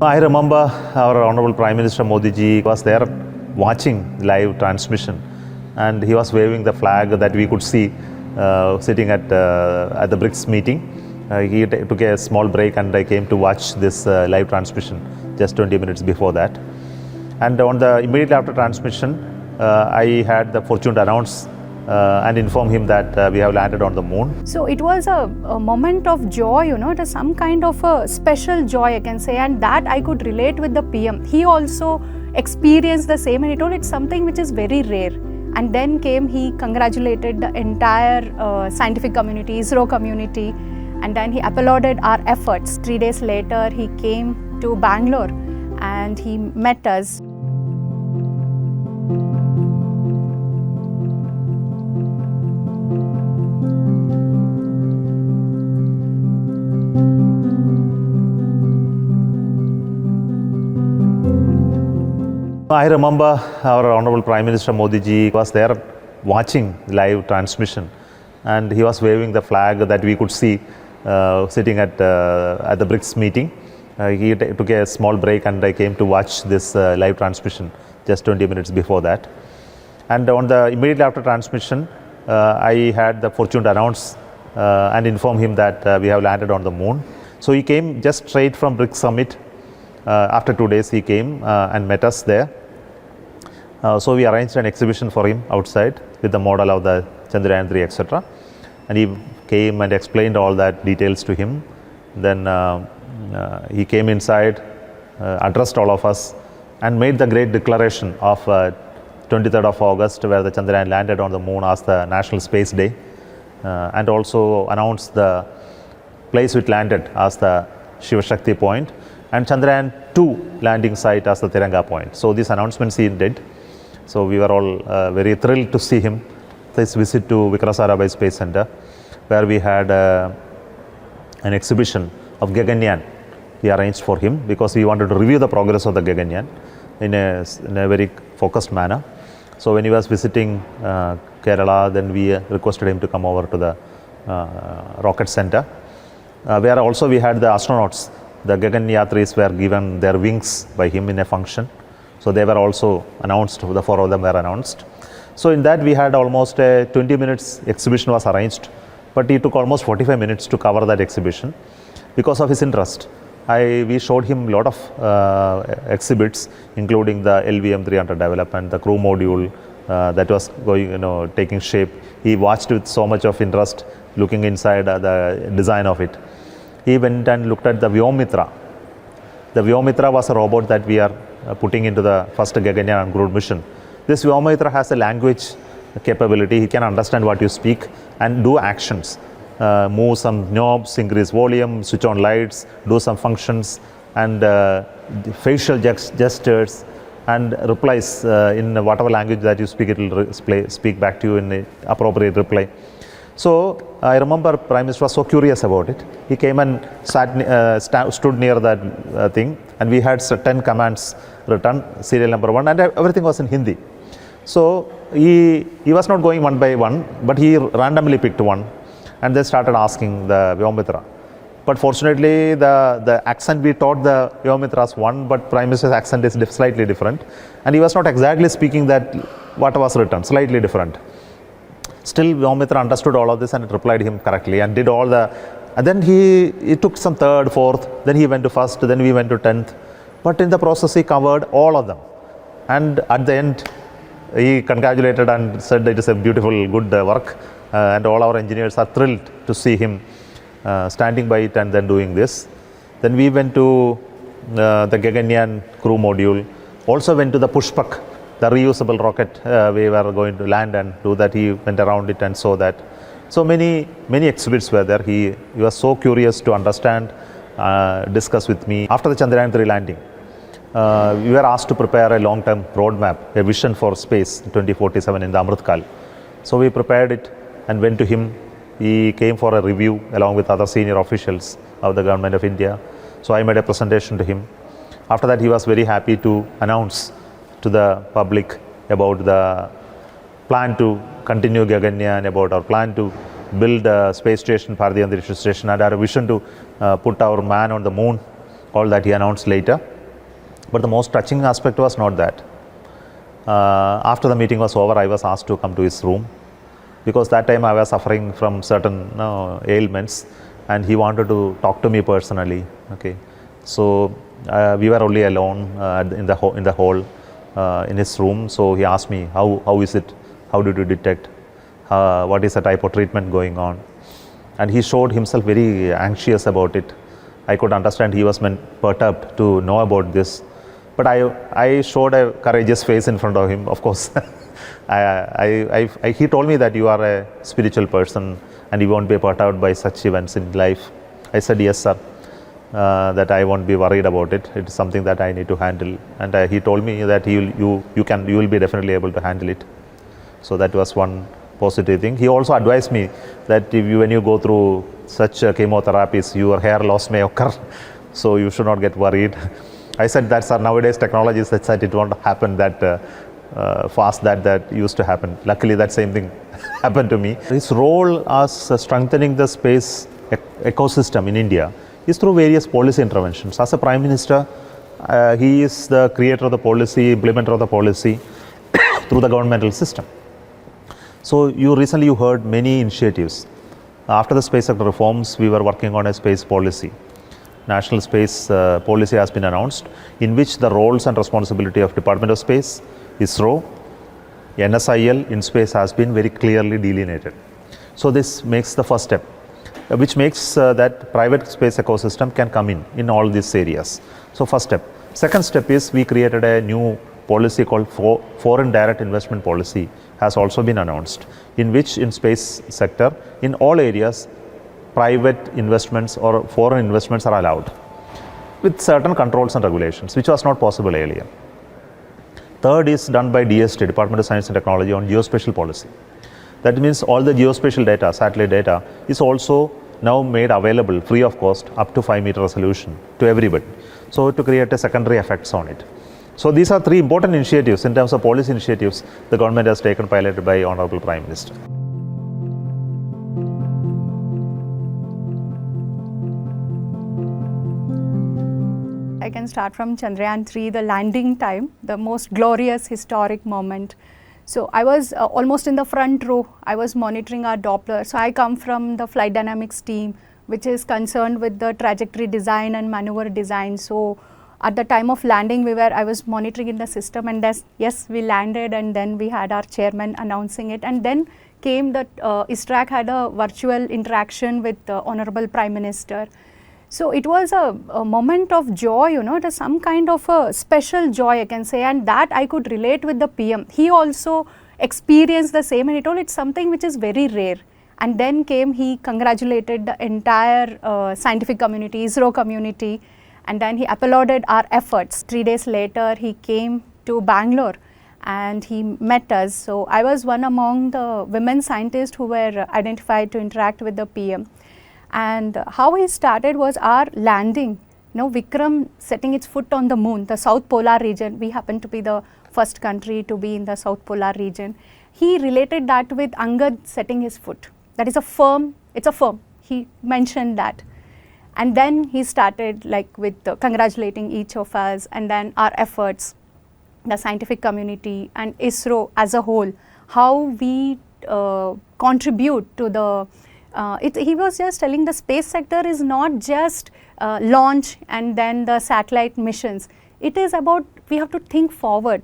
I remember our Honorable Prime Minister Modi ji was there watching live transmission, and he was waving the flag that we could see sitting at the BRICS meeting. He took a small break and I came to watch this live transmission just 20 minutes before that. And immediately after transmission, I had the fortune to announce and inform him that we have landed on the moon. So it was a moment of joy, it was some kind of a special joy, I can say, and that I could relate with the PM. He also experienced the same, and he told it's something which is very rare. And then he congratulated the entire scientific community, ISRO community, and then he applauded our efforts. 3 days later, he came to Bangalore and he met us. I remember our Honorable Prime Minister Modi ji was there watching live transmission, and he was waving the flag that we could see sitting at the BRICS meeting. He took a small break and I came to watch this live transmission just 20 minutes before that. And immediately after transmission, I had the fortune to announce and inform him that we have landed on the moon. So he came just straight from BRICS summit. After 2 days he came and met us there. So we arranged an exhibition for him outside with the model of the Chandrayaan 3, etc. And he came and explained all that details to him. Then he came inside, addressed all of us, and made the great declaration of 23rd of August, where the Chandrayaan landed on the moon as the National Space Day, and also announced the place it landed as the Shiva Shakti point, and Chandrayaan 2 landing site as the Tiranga point. So these announcements he did. So we were all very thrilled to see him. This visit to Vikrant Sarabhai Space Center, where we had an exhibition of Gaganyaan we arranged for him, because we wanted to review the progress of the Gaganyaan in a very focused manner. So when he was visiting Kerala, then we requested him to come over to the rocket center, where also we had the astronauts. The Gagan Yatris were given their wings by him in a function. So they were also announced, the 4 of them were announced. So in that we had almost a 20 minutes exhibition was arranged, but he took almost 45 minutes to cover that exhibition because of his interest. We showed him a lot of exhibits, including the LVM-300 development, the crew module that was going, taking shape. He watched with so much of interest, looking inside the design of it. He went and looked at the Vyomitra. The Vyomitra was a robot that we are putting into the first Gaganyaan uncrewed mission. This Vyomitra has a language capability. He can understand what you speak and do actions. Move some knobs, increase volume, switch on lights, do some functions, and facial gestures, and replies in whatever language that you speak, it will speak back to you in the appropriate reply. So I remember Prime Minister was so curious about it. He came and stood near that thing, and we had 10 commands written, serial number 1, and everything was in Hindi. So he was not going one by one, but he randomly picked one, and they started asking the Vyomitra. But fortunately, the accent we taught the Vyomitras one, but Prime Minister's accent is slightly different, and he was not exactly speaking that what was written, slightly different. Still, Vyomitra understood all of this and replied him correctly and did all the. And then he took some 3rd, 4th, then he went to 1st, then we went to 10th. But in the process, he covered all of them. And at the end, he congratulated and said it is a beautiful, good work. And all our engineers are thrilled to see him standing by it and then doing this. Then we went to the Gaganyaan crew module, also went to the Pushpak, the reusable rocket. We were going to land and do that. He went around it and saw that. So many exhibits were there. He was so curious to understand, discuss with me. After the Chandrayaan 3 landing, we were asked to prepare a long-term roadmap, a vision for space in 2047 in the Amritkal. So we prepared it and went to him. He came for a review along with other senior officials of the government of India. So I made a presentation to him. After that, he was very happy to announce to the public about the plan to continue Gaganyaan, about our plan to build a space station, Bharatiya Antariksha Station, and our vision to put our man on the moon. All that he announced later. But the most touching aspect was not that. After the meeting was over, I was asked to come to his room, because that time I was suffering from certain ailments, and he wanted to talk to me personally. Okay, so we were only alone in the hall in his room. So he asked me, how is it? How did you detect? What is the type of treatment going on? And he showed himself very anxious about it. I could understand he was perturbed to know about this. But I showed a courageous face in front of him, of course. He told me that you are a spiritual person and you won't be perturbed by such events in life. I said, yes, sir, that I won't be worried about it. It's something that I need to handle. And he told me that you will be definitely able to handle it. So that was one positive thing. He also advised me that when you go through such chemotherapies, your hair loss may occur. So you should not get worried. I said that, sir, nowadays technology is such that it won't happen that fast that used to happen. Luckily, that same thing happened to me. His role as strengthening the space ecosystem in India is through various policy interventions. As a Prime Minister, he is the creator of the policy, implementer of the policy through the governmental system. So you heard many initiatives. After the space sector reforms, we were working on a space policy. National Space Policy has been announced, in which the roles and responsibility of Department of Space, ISRO, NSIL in space has been very clearly delineated. So this makes the first step, which makes that private space ecosystem can come in all these areas. So first step. Second step is we created a new policy called Foreign Direct Investment Policy, has also been announced, in which in space sector, in all areas, private investments or foreign investments are allowed with certain controls and regulations, which was not possible earlier. Third is done by DST, Department of Science and Technology, on geospatial policy. That means all the geospatial data, satellite data, is also now made available free of cost up to 5-meter resolution to everybody. So to create a secondary effects on it. So these are three important initiatives in terms of policy initiatives the government has taken, piloted by Honorable Prime Minister. I can start from Chandrayaan 3, the landing time, the most glorious historic moment. So I was almost in the front row. I was monitoring our Doppler. So I come from the flight dynamics team, which is concerned with the trajectory design and maneuver design. So at the time of landing, I was monitoring in the system, and yes, we landed, and then we had our chairman announcing it, and then came that ISRO had a virtual interaction with the Honorable Prime Minister. So it was a moment of joy, it was some kind of a special joy, I can say, and that I could relate with the PM. He also experienced the same, and he told it's something which is very rare. And then he congratulated the entire scientific community, ISRO community, and then he applauded our efforts. 3 days later, he came to Bangalore and he met us. So I was one among the women scientists who were identified to interact with the PM. And how he started was our landing. Vikram setting its foot on the moon, the South Polar region. We happen to be the first country to be in the South Polar region. He related that with Angad setting his foot. That is it's a firm. He mentioned that. And then he started with congratulating each of us, and then our efforts, the scientific community and ISRO as a whole, how we contribute to the he was just telling the space sector is not just launch and then the satellite missions. It is about, we have to think forward,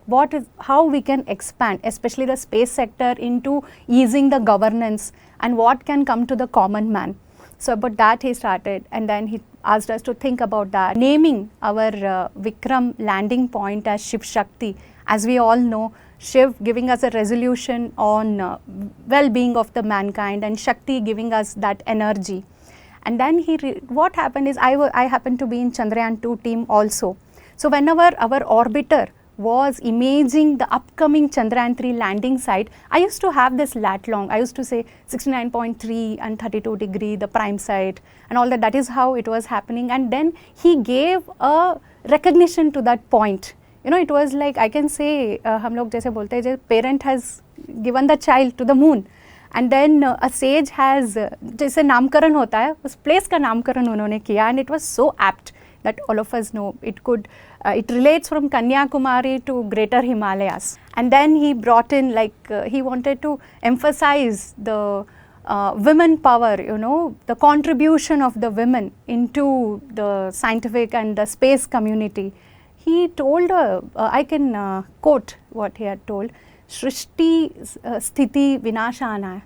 how we can expand, especially the space sector, into easing the governance and what can come to the common man. So about that he started, and then he asked us to think about that, naming our Vikram landing point as Shiv Shakti. As we all know, Shiv giving us a resolution on well-being of the mankind, and Shakti giving us that energy. And then what happened is I happened to be in Chandrayaan 2 team also. So whenever our orbiter was imaging the upcoming Chandrayaan 3 landing site, I used to have this lat long. I used to say 69.3 and 32 degree, the prime site and all that. That is how it was happening. And then he gave a recognition to that point. It was like, I can say, हम लोग जैसे बोलते हैं, parent has given the child to the moon. And then a sage has, जैसे नामकरण होता है, उस place का नामकरण उन्होंने किया, and it was so apt. that all of us know. It relates from Kanyakumari to Greater Himalayas. And then he brought in, he wanted to emphasize the women power, the contribution of the women into the scientific and the space community. He told, I can quote what he had told, Shrishti Sthiti Vinashana,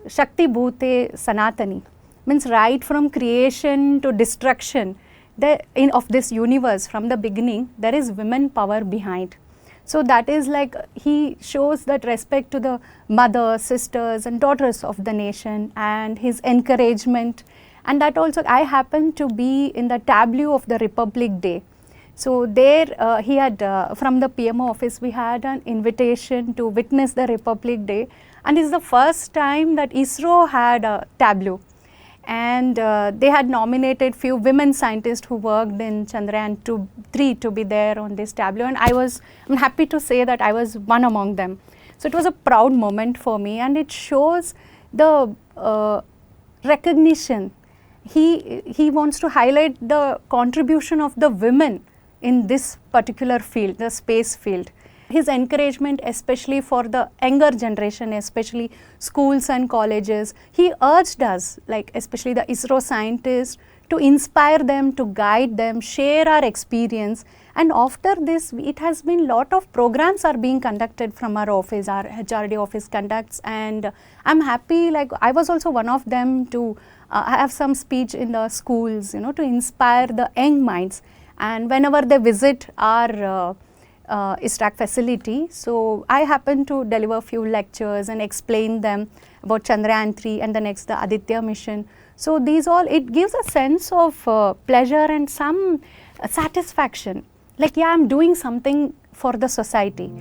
Shakti Bhute Sanatani, means right from creation to destruction of this universe, from the beginning, there is women power behind. So that is he shows that respect to the mothers, sisters and daughters of the nation, and his encouragement. And that also, I happened to be in the tableau of the Republic Day. So there he had, from the PMO office, we had an invitation to witness the Republic Day, and it's the first time that ISRO had a tableau. And they had nominated few women scientists who worked in Chandrayaan 3 to be there on this tableau, and I'm happy to say that I was one among them. So it was a proud moment for me, and it shows the recognition. He wants to highlight the contribution of the women in this particular field, the space field. His encouragement, especially for the younger generation, especially schools and colleges, he urged us, especially the ISRO scientists, to inspire them, to guide them, share our experience. And after this, it has been lot of programs are being conducted from our office, our HRD office conducts, and I'm happy, I was also one of them to have some speech in the schools, to inspire the young minds. And whenever they visit our ISRAC facility, so I happen to deliver a few lectures and explain them about Chandrayaan 3 and the next, the Aditya mission. So these all, it gives a sense of pleasure and some satisfaction, I'm doing something for the society.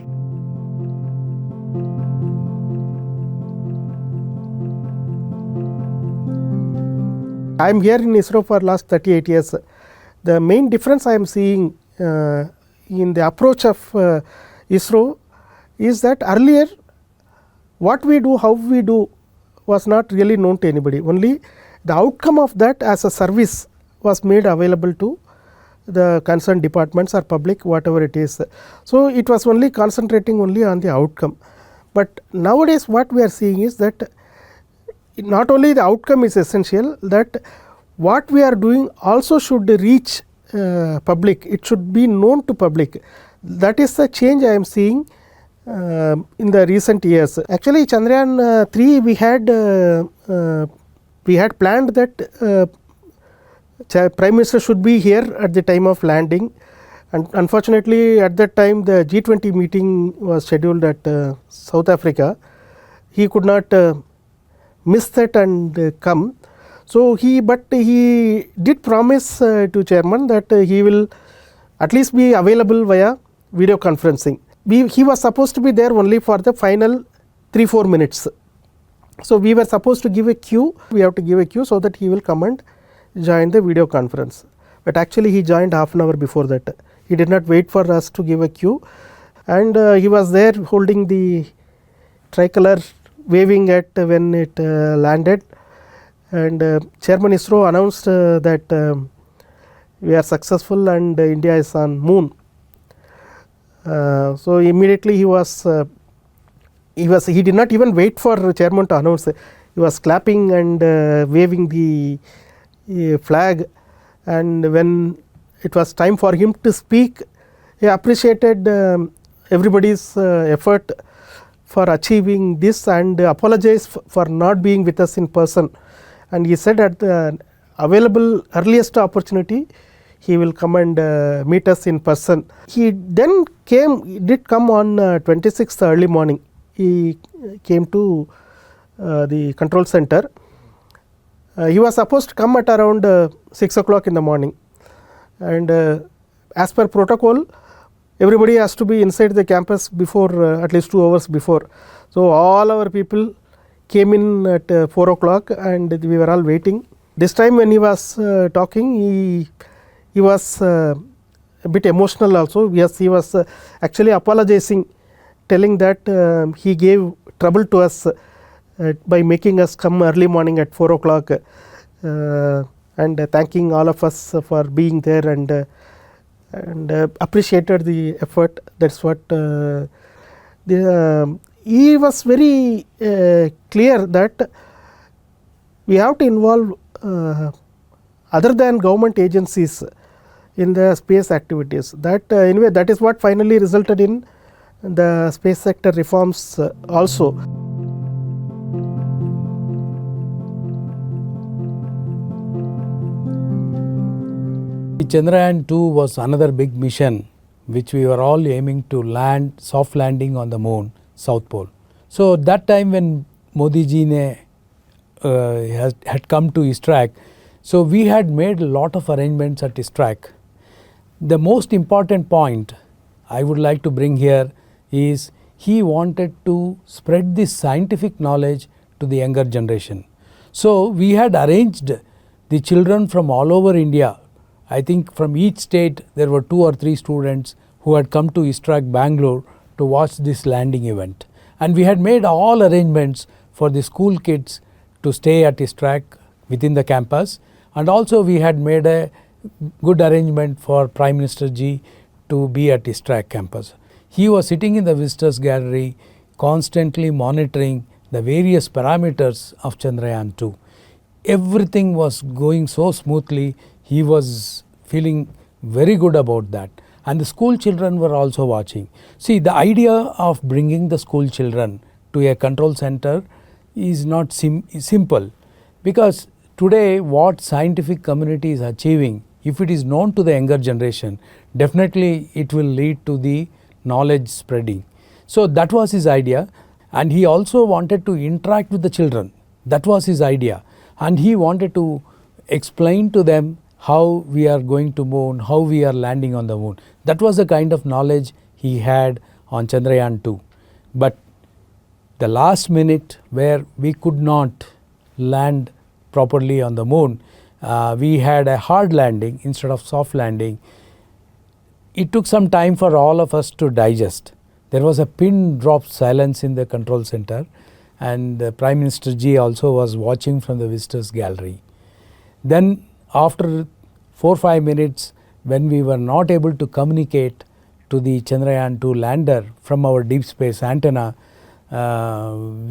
I am here in ISRO for last 38 years. The main difference I am seeing in the approach of ISRO is that earlier what we do, how we do was not really known to anybody. Only the outcome of that as a service was made available to the concerned departments or public, whatever it is. So it was only concentrating only on the outcome. But nowadays what we are seeing is that not only the outcome is essential, that what we are doing also should reach public, it should be known to public. That is the change I am seeing in the recent years. Actually Chandrayaan 3 we had planned that Prime Minister should be here at the time of landing, and unfortunately at that time the G20 meeting was scheduled at South Africa. He could not miss that and come. So he did promise to chairman that he will at least be available via video conferencing. He was supposed to be there only for the final 3-4 minutes. So we were supposed to give a queue, we have to give a queue so that he will come and join the video conference. But actually he joined half an hour before that. He did not wait for us to give a queue, and he was there holding the tricolor, waving at when it landed. And Chairman ISRO announced that we are successful and India is on moon. So immediately he did not even wait for chairman to announce. He was clapping and waving the flag, and when it was time for him to speak, he appreciated everybody's effort for achieving this and apologized for not being with us in person. And he said at the available earliest opportunity he will come and meet us in person. He then did come on 26th early morning. He came to the control center. He was supposed to come at around 6 o'clock in the morning, and as per protocol everybody has to be inside the campus before at least 2 hours before. So all our people came in at 4 o'clock and we were all waiting. This time when he was talking, he was a bit emotional also. Yes, he was actually apologizing, telling that he gave trouble to us by making us come early morning at 4 o'clock. and thanking all of us for being there, and appreciated the effort. That's what he was very clear that we have to involve other than government agencies in the space activities. That anyway, that is what finally resulted in the space sector reforms also. Chandrayaan 2 was another big mission which we were all aiming to land, soft landing on the moon, South Pole. So that time when Modi ji ne had come to ISRO, so we had made a lot of arrangements at ISRO. The most important point I would like to bring here is he wanted to spread this scientific knowledge to the younger generation. So we had arranged the children from all over India. I think from each state there were 2 or 3 students who had come to ISRO Bangalore to watch this landing event. And we had made all arrangements for the school kids to stay at ISRO within the campus, and also we had made a good arrangement for Prime Minister ji to be at ISRO campus. He was sitting in the visitors gallery constantly monitoring the various parameters of Chandrayaan 2. Everything was going so smoothly, he was feeling very good about that, and the school children were also watching. See, the idea of bringing the school children to a control center is not simple, because today what scientific community is achieving, if it is known to the younger generation, definitely it will lead to the knowledge spreading. So that was his idea, and he also wanted to interact with the children. That was his idea, and he wanted to explain to them how we are going to moon, how we are landing on the moon. That was the kind of knowledge he had on Chandrayaan 2. But the last minute where we could not land properly on the moon, we had a hard landing instead of soft landing. It took some time for all of us to digest. There was a pin drop silence in the control center, and the Prime Minister ji also was watching from the visitors gallery. Then after 4-5 minutes, when we were not able to communicate to the Chandrayaan 2 lander from our deep space antenna,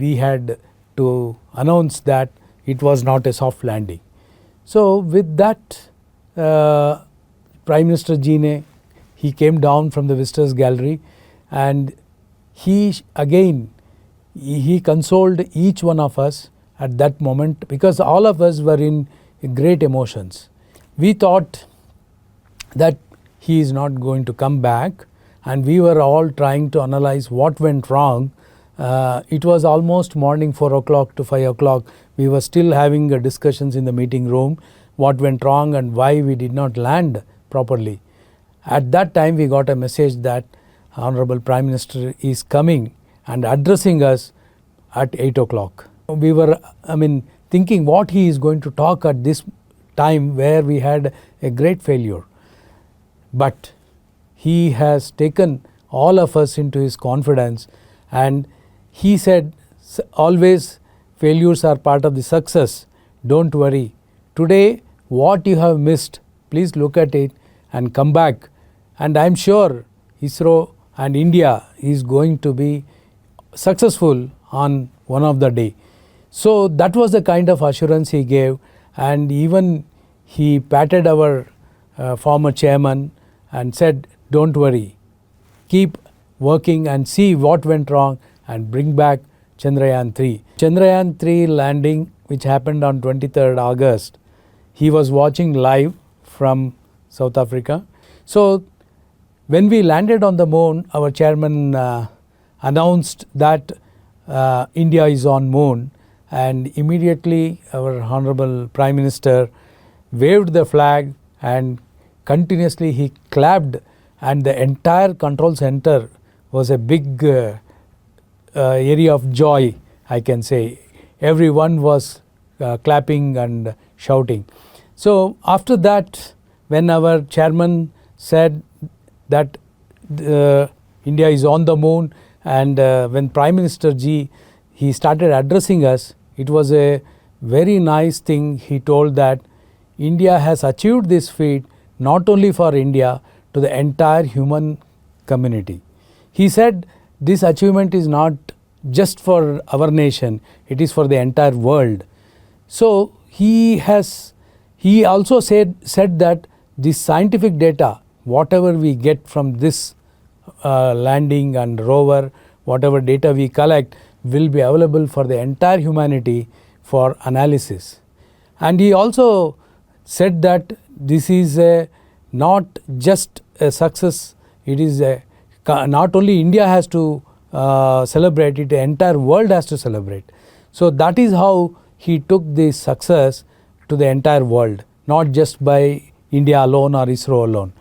we had to announce that it was not a soft landing. So with that, Prime Minister ji ne, he came down from the visitors gallery, and he consoled each one of us at that moment, because all of us were in great emotions. We thought that he is not going to come back, and we were all trying to analyze what went wrong. It was almost morning 4 o'clock to 5 o'clock. We were still having discussions in the meeting room, what went wrong and why we did not land properly. At that time we got a message that Honorable Prime Minister is coming and addressing us at 8 o'clock. We were thinking what he is going to talk at this time where we had a great failure. But he has taken all of us into his confidence, and he said, always failures are part of the success. Don't worry. Today what you have missed, please look at it and come back. And I am sure ISRO and India is going to be successful on one of the day. So that was the kind of assurance he gave, and even he patted our former chairman and said, don't worry, keep working and see what went wrong and bring back Chandrayaan 3. Chandrayaan 3 landing, which happened on 23rd August, he was watching live from South Africa. So when we landed on the moon, our chairman announced that India is on moon, and immediately our Honorable Prime Minister waved the flag and continuously he clapped, and the entire control center was a big area of joy, I can say. Everyone was clapping and shouting. So after that, when our chairman said that India is on the moon, and when Prime Minister ji, he started addressing us, it was a very nice thing. He told that India has achieved this feat not only for India, to the entire human community. He said this achievement is not just for our nation, it is for the entire world. So he also said that the scientific data, whatever we get from this landing and rover, whatever data we collect, will be available for the entire humanity for analysis. And he also said that this is not just a success, it is not only India has to celebrate it, the entire world has to celebrate. So that is how he took this success to the entire world, not just by India alone or ISRO alone.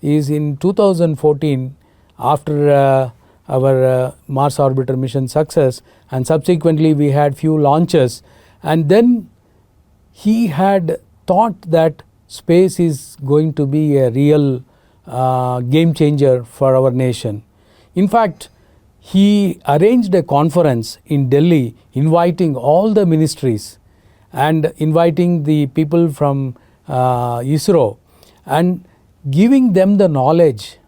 Is in 2014, after our Mars orbiter mission success, and subsequently we had few launches, and then he had thought that space is going to be a real game changer for our nation. In fact, he arranged a conference in Delhi inviting all the ministries and inviting the people from ISRO and giving them the knowledge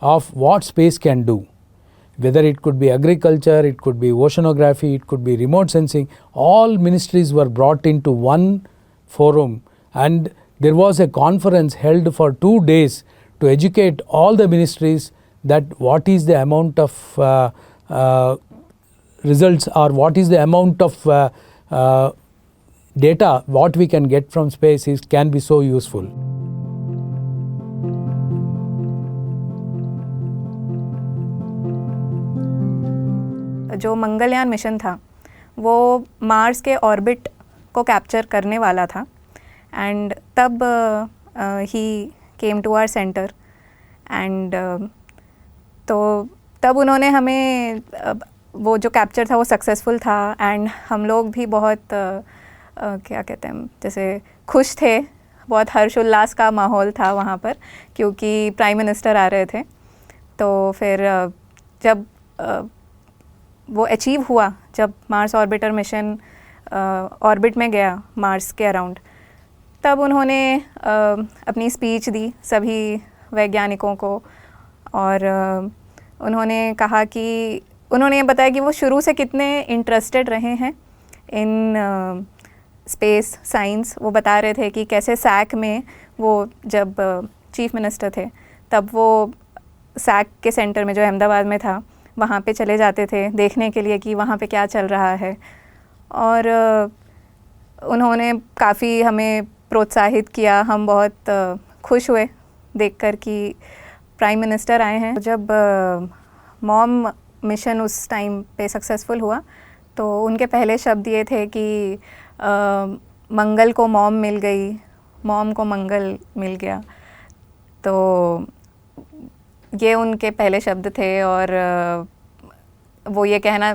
of what space can do. Whether it could be agriculture, it could be oceanography, it could be remote sensing, all ministries were brought into one forum, and there was a conference held for 2 days to educate all the ministries that what is the amount of results, or what is the amount of data what we can get from space can be so useful. जो Mangalyaan mission था वो Mars के orbit को capture करने वाला था, and तब he came to our centre, and तो तब उन्होंने हमें वो जो कैप्चर था वो सक्सेसफुल था, एंड हम लोग भी बहुत क्या कहते हैं, जैसे खुश थे, बहुत हर्षोल्लास का माहौल था वहाँ पर, क्योंकि प्राइम मिनिस्टर आ रहे थे। तो फिर जब वो अचीव हुआ, जब मार्स ऑर्बिटर मिशन ऑर्बिट में गया मार्स के अराउंड, तब उन्होंने अपनी स्पीच दी सभी वैज्ञानिकों को, और उन्होंने कहा कि उन्होंने ये बताया कि वो शुरू से कितने इंटरेस्टेड रहे हैं इन स्पेस साइंस। वो बता रहे थे कि कैसे सैक में वो जब चीफ मिनिस्टर थे तब वो सैक के सेंटर में जो अहमदाबाद में था वहाँ पे चले जाते थे देखने के लिए कि वहाँ पे क्या चल रहा है, और उन्होंने काफ़ी हमें प्रोत्साहित किया। हम बहुत खुश हुए देखकर कि प्राइम मिनिस्टर आए हैं। जब मॉम मिशन उस टाइम पे सक्सेसफुल हुआ तो उनके पहले शब्द ये थे कि मंगल को मॉम मिल गई, मॉम को मंगल मिल गया। तो ये उनके पहले शब्द थे, और वो ये कहना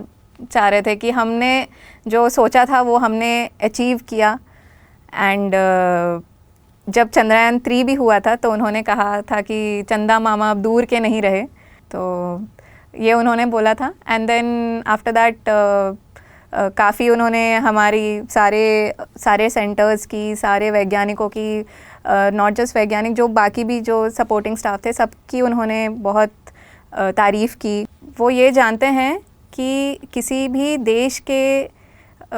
चाह रहे थे कि हमने जो सोचा था वो हमने अचीव किया। एंड जब चंद्रयान 3 भी हुआ था तो उन्होंने कहा था कि चंदा मामा अब दूर के नहीं रहे, तो ये उन्होंने बोला था। एंड देन आफ्टर दैट काफ़ी उन्होंने हमारी सारे सेंटर्स की, सारे वैज्ञानिकों की, नॉट जस्ट वैज्ञानिक, जो बाकी भी जो सपोर्टिंग स्टाफ थे सबकी उन्होंने बहुत तारीफ़ की। वो ये जानते हैं कि किसी भी देश के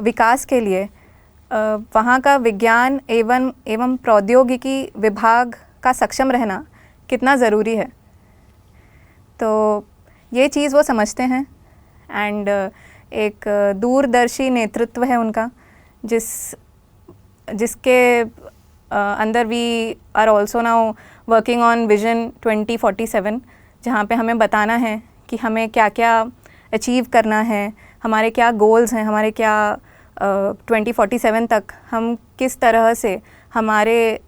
विकास के लिए वहाँ का विज्ञान एवं प्रौद्योगिकी विभाग का सक्षम रहना कितना ज़रूरी है। तो ये चीज़ वो समझते हैं, एंड एक दूरदर्शी नेतृत्व है उनका, जिसके अंदर we are also now working on vision 2047, जहाँ पे हमें बताना है कि हमें क्या क्या अचीव करना है, हमारे क्या गोल्स हैं, हमारे क्या 2047 तक हम किस तरह से हमारे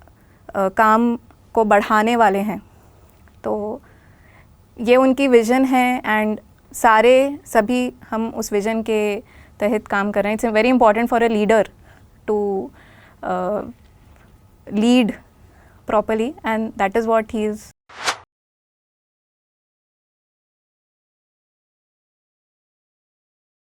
काम को बढ़ाने वाले हैं। तो ये उनकी विज़न है, एंड सभी हम उस विज़न के तहत काम कर रहे हैं। It's very important for a leader to lead properly, and that is what he is